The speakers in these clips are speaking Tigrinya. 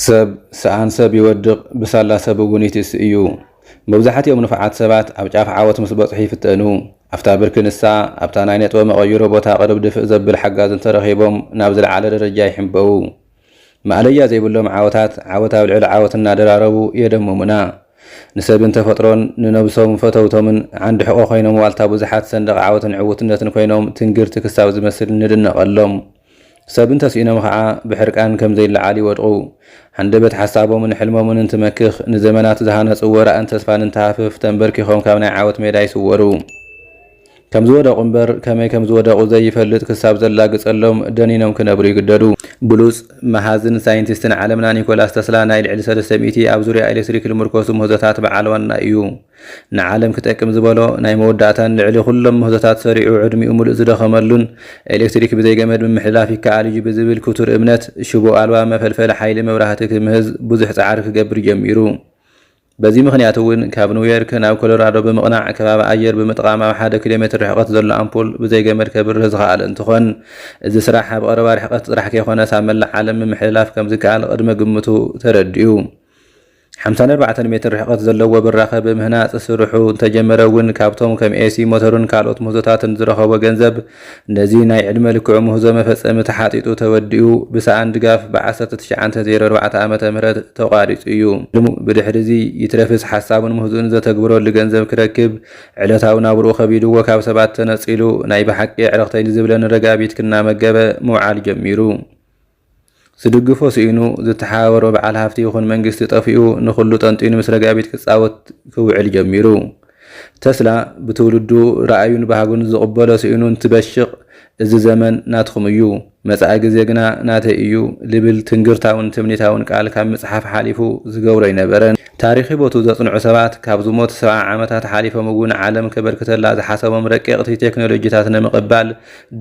ሰብ ሰአን ሰብ ይወድቕ ብሳላ ሰብ እውን ይትስእዩ መብዛሕትኦም ንፉዓት ሰባት ኣብ ጫፍ ዓወት ምስ በጽሑ ይፍተኑ ኣፍታ ብርኪ ንሳ ኣብታ ናይ ነጥቦ መቐይሮ ቦታ ቅርብ ድፍእ ዘብል ሓጋዝ እንተረኺቦም ናብ ዝለዓለ ደረጃ ይሕንበው ማዕለያ ዘይብሎም ዓወታት ዓወት ኣብ ልዕሊ ዓወት እናደራረቡ የደምሙና ንሰብን ተፈጥሮን ንነብሶም ፈተውቶምን ዓንዲ ሕቆ ኮይኖም ዋልታ ብዙሓት ሰንደቕ ዓወትን ዕውትነትን ኮይኖም ትንግርቲ ክሳብ ዝመስል ንድነቐሎም ሰብን ተስኢኖም ከዓ ብሕርቃን ከም ዘይለዓል ይወድቑ ሓንደበት ሓሳቦምን ሕልሞምን እንትመክኽ ንዘመናት ዝሃነፅዎ ራእን ተስፋን እንትሃፍፍ ተንበርኪኾም ካብ ናይ ዓወት ሜዳ ይስወሩ ከም ዝወደቑ እምበር ከመይ ከም ዝወደቑ ዘይፈልጥ ክሳብ ዘላግፀሎም ደኒኖም ክነብሩ ይግደዱ ብሉፅ መሃዝን ሳይንቲስትን ዓለምና ኒኮላስ ተስላ ናይ ልዕሊ 300 ኣብ ዙርያ ኤሌክትሪክ ልምርኮሱ ምህዞታት በዓል ዋና እዩ ንዓለም ክጠቅም ዝበሎ ናይ መወዳእታን ልዕሊ ኩሎም ምህዞታት ሰሪዑ ዕድሚኡ ሙሉእ ዝደኸመሉን ኤሌክትሪክ ብዘይገመድ ምምሕልላፍ ይከኣል እዩ ብዝብል ክቱር እምነት ሽቦ ኣልባ መፈልፈሊ ሓይሊ መብራህቲ ክምህዝ ብዙሕ ፃዕሪ ክገብር ጀሚሩ በዚ ምኽንያት እውን ካብ ኒውዮርክ ናብ ኮሎራዶ ብምቕናዕ ከባቢ ኣየር ብምጥቃም ኣብ 1 ኪሎ ሜትር ርሕቀት ዘሎ ኣምፑል ብዘይገመድ ከብርህ ዝኸኣለ እንትኾን እዚ ስራሕ ኣብ ቀረባ ርሕቀት ጥራሕ ከይኮነ ኣብ መላእ ዓለም ምምሕልላፍ ከም ዝከኣል ቅድመ ግምቱ ተረዲኡ 54 ሜትር ርሕቀት ዘለዎ ብራኸ ብምህናፅ ስርሑ እንተጀመረ እውን ካብቶም ከም ኤሲ ሞተርን ካልኦት ምህዞታትን ዝረኸቦ ገንዘብ ነዚ ናይ ዕድመ ልክዑ ምህዞ መፈፀሚ ተሓጢጡ ተወዲኡ ብሰኣን ድጋፍ ብ1904 ዓመተ ምህረት ተቋሪፁ እዩ ብድሕሪዚ ይትረፍስ ሓሳቡን ምህዞን ዘተግብረሉ ገንዘብ ክረክብ ዕለታዊ ናብርኡ ከቢድዎ ካብ ሰባት ተነፂሉ ናይ ብሓቂ ዕረኽተይኒ ዝብለን ረጋቢት ክናመገበ ምውዓል ጀሚሩ ዝድግፎ ስኢኑ ዝተሓባበሮ በዓል ሃፍቲ ይኹን መንግስቲ ጠፊኡ ንኹሉ ጠንጢኑ ምስ ረጋቢት ክጻወት ክውዕል ጀሚሩ ተስላ ብትውልዱ ረኣዩን ባህጉን ዝቕበሎ ስኢኑ እንትበሽቕ እዚ ዘመን ናትኩም እዩ መጻኢ ግዜ ግና ናተይ እዩ ልብል ትንግርታውን ትምኒታውን ቃል ካብ መጽሓፍ ሓሊፉ ዝገብሮ ይነበረን ታሪኺ ቦቱ ዘጽንዑ ሰባት ካብ ዝሞት 70 ዓመታት ሓሊፎም እውን ዓለም ከበርክተላ ዝሓሰቦም ረቂቕቲ ቴክኖሎጂታት ንምቕባል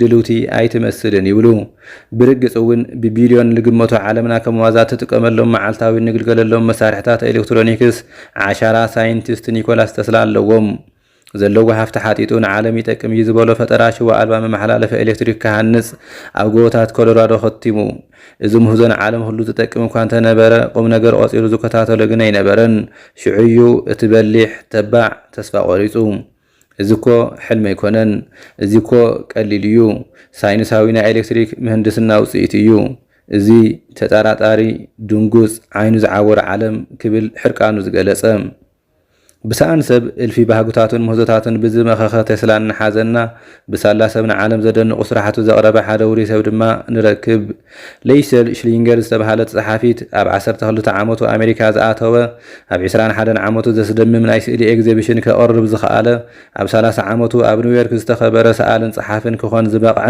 ድልውቲ ኣይትመስልን ይብሉ ብርግጽ እውን ብቢልዮን ዝግመቱ ዓለምና ከም ዋዛ ትጥቀመሎም መዓልታዊ ንግልገለሎም መሳርሕታት ኤሌክትሮኒክስ ዓሻራ ሳይንቲስት ኒኮላስ ተስላ ኣለዎም ዘለዎ ሃፍቲ ሓጢጡ ንዓለም ይጠቅም እዩ ዝበሎ ፈጠራ ሽቦ ኣልባ መመሓላለፊ ኤሌክትሪክ ክሃንጽ ኣብ ጎቦታት ኮሎራዶ ኸቲሙ እዚ ምህዞን ዓለም ሁሉ ዝጠቅም እኳ እንተነበረ ቁም ነገር ቆፂሩ ዝከታተሎ ግን ኣይነበረን ሽዑዩ እቲ በሊሕ ተባዕ ተስፋ ቆሪፁ እዚ እኮ ሕልሚ ኣይኮነን እዚ እኮ ቀሊል እዩ ሳይንሳዊ ናይ ኤሌክትሪክ ምህንድስና ውፅኢት እዩ እዚ ተጠራጣሪ ድንጉፅ ዓይኑ ዝዓወረ ዓለም ክብል ሕርቃኑ ዝገለጸ ብሰኣን ሰብ እልፊ ባህጉታትን ምህዞታትን ብዝመኸኸ ተስላን ሓዘና ብሳላ ሰብን ዓለም ዘደንቑ ስራሕቱ ዘቕረበ ሓደ ውሩይ ሰብ ድማ ንረክብ ሌይሰል ሽሊንገር ዝተባሃለት ጸሓፊት ኣብ 12 ዓመቱ ኣሜሪካ ዝኣተወ ኣብ 21 ዓመቱ ዘስደምም ናይ ስእሊ ኤግዚቢሽን ከቕርብ ዝኸኣለ ኣብ 30 ዓመቱ ኣብ ኒውዮርክ ዝተኸበረ ሰኣልን ጸሓፍን ክኾን ዝበቕዐ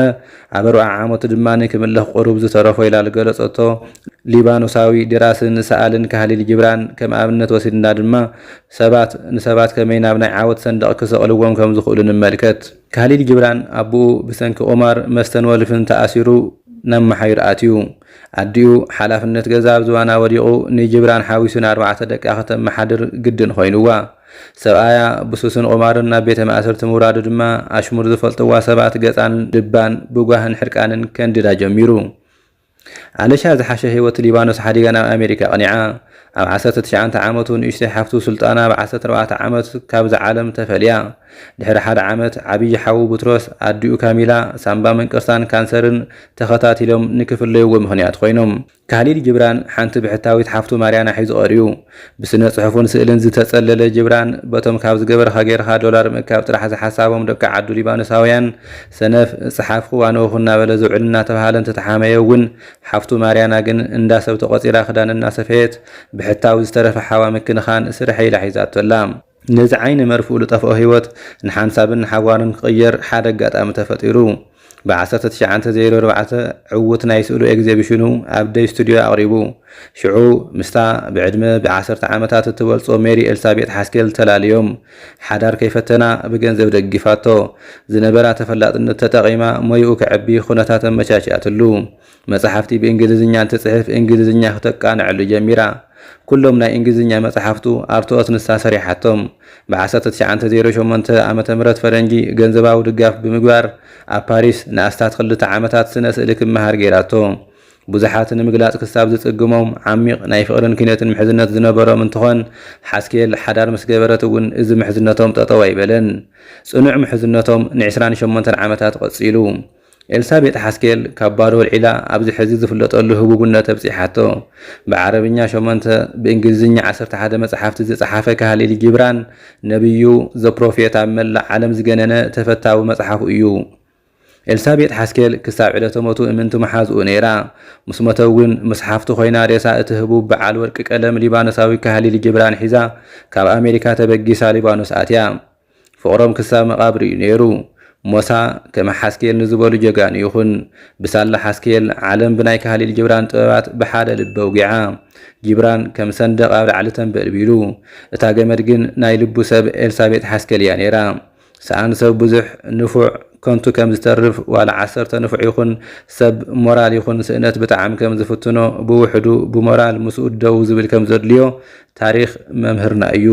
ኣብ 40 ዓመቱ ድማ ክምለኽ ቁሩብ ዝተረፈ ኢላ ዝገለጸቶ ሊባኖሳዊ ደራስን ሰኣልን ካህሊል ጅብራን ከም ኣብነት ወሲድና ድማ ንሰባት ከመይ ናብ ናይ ዓወት ሰንደቕ ክሰቕልዎም ከም ዝኽእሉ ንመልከት ካህሊል ጅብራን ኣቦኡ ብሰንኪ ቁማር መስተን ወልፍን ተኣሲሩ ናብ መሓይር ኣትዩ ኣዲኡ ሓላፍነት ገዛ ኣብ ዝዋና ወዲቑ ንጅብራን ሓዊሱን 4 ደቃ ከተመሓድር ግድን ኮይኑዋ ሰብኣያ ብሱስን ቁማርን ናብ ቤተ ማእሰርቲ ምውራዱ ድማ ኣሽሙር ዝፈልጥዋ ሰባት ገፃን ድባን ብጓህን ሕርቃንን ከንድዳ ጀሚሩ ዓለሻ ዝሓሸ ህይወት ሊባኖስ ሓዲጋ ናብ ኣሜሪካ ቀኒዓ ኣብ 19 ዓመቱ ንእሽተይ ሓፍቱ ስልጣና ብ14 ዓመት ካብዚ ዓለም ተፈልያ ድሕሪ 1 ዓመት ዓብይ ሓዉ ቡትሮስ ኣዲኡ ካሚላ ሳምባ መንቀርሳን ካንሰርን ተኸታቲሎም ንክፍለይዎ ምኽንያት ኮይኖም ካህሊል ጅብራን ሓንቲ ብሕታዊት ሓፍቱ ማርያና ሒዙ ቀርዩ ብስነ ጽሑፉን ስእልን ዝተጸለለ ጅብራን በቶም ካብ ዝገበርካ ጌርካ ዶላር ምእካብ ጥራሕ ዝሓሳቦም ደቂ ዓዱ ሊባኖሳውያን ሰነፍ ጽሓፍኹ ኣነወኹ እናበለ ዝውዕል እናተባሃለ እንተተሓመየ እውን ሓፍቱ ማርያና ግን እንዳሰብ ተቆፂራ ክዳን እናሰፈየት ብሕታዊ ዝተረፈ ሓዋ ምክንኻን ስርሐ ኢላ ሒዛቶላ ነዚ ዓይኒ መርፍኡ ዝጠፍኦ ህይወት ንሓንሳብን ሓዋርን ክቕየር ሓደ ኣጋጣሚ ተፈጢሩ ብ1904 ዕውት ናይ ስእሉ ኤግዚቢሽኑ ኣብ ደይ ስቱድዮ ኣቕሪቡ ሽዑ ምስታ ብዕድመ ብ10 ዓመታት እትበልጾ ሜሪ ኤልሳቤጥ ሓስኬል ተላልዮም ሓዳር ከይፈተና ብገንዘብ ደግፋቶ ዝነበራ ተፈላጥነት ተጠቒማ ሞይኡ ክዕቢ ኩነታት ኣመቻችኣትሉ መጽሓፍቲ ብእንግሊዝኛ እንትጽሕፍ እንግሊዝኛ ክተቃንዕሉ ጀሚራ ኩሎም ናይ እንግሊዝኛ መጽሓፍቱ ኣርትዖት ንሳ ሰሪሓቶም ብ1908 ዓመተ ምህረት ፈረንጂ ገንዘባዊ ድጋፍ ብምግባር ኣብ ፓሪስ ንኣስታት 2 ዓመታት ስነ ስእሊ ክመሃር ገይራቶ ብዙሓት ንምግላጽ ክሳብ ዝጽግሞም ዓሚቕ ናይ ፍቕርን ክነትን ምሕዝነት ዝነበሮም እንትኾን ሓስኬል ሓዳር ምስ ገበረት እውን እዚ ምሕዝነቶም ጠጠው ኣይበለን። ጽኑዕ ምሕዝነቶም ን28 ዓመታት ቀጺሉ። ኤልሳቤጥ ሓስኬል ካብ ባዶ ወልዒላ ኣብዚ ሕዚ ዝፍለጠሉ ህቡብነት ኣብፂሓቶ። ብዓረብኛ 8 ብእንግሊዝኛ 11 መጽሓፍቲ ዝጸሓፈ ካህሊል ጊብራን ነቢዩ ዘፕሮፌት ኣብ መላእ ዓለም ዝገነነ ተፈታዊ መጽሓፉ እዩ። ኤልሳቤጥ ሓስኬል ክሳብ ዕለተ ሞቱ እምንቲ መሓዝኡ ነይራ። ምስ ሞተ እውን መጽሓፍቲ ኮይና ሬሳ እቲ ህቡብ በዓል ወርቂ ቀለም ሊባኖሳዊ ካህሊል ጊብራን ሒዛ ካብ ኣሜሪካ ተበጊሳ ሊባኖስ ኣትያ። ፍቕሮም ክሳብ መቓብር እዩ ነይሩ። ሞሳ ከም ሓስኬል ንዝበሉ ጀጋኑ ይኹን። ብሳላ ሓስኬል ዓለም ብናይ ካህሊል ጊብራን ጥበባት ብሓደ ልበ ውጊዓ። ጊብራን ከም ሰንደቕ ኣብ ላዕሊ ተንበልቢሉ። እታ ገመድ ግን ናይ ልቡ ሰብ ኤልሳቤጥ ሓስኬል እያ ነይራ። ሰኣን ሰብ ብዙሕ ንፉዕ ከንቱ ከም ዝተርፍ ዋላ 10 ንፉዕ ይኹን ሰብ ሞራል ይኹን ስእነት ብጣዕሚ ከም ዝፍትኖ ብውሕዱ ብሞራል ምስኡ ደው ዝብል ከም ዘድልዮ ታሪክ መምህርና እዩ።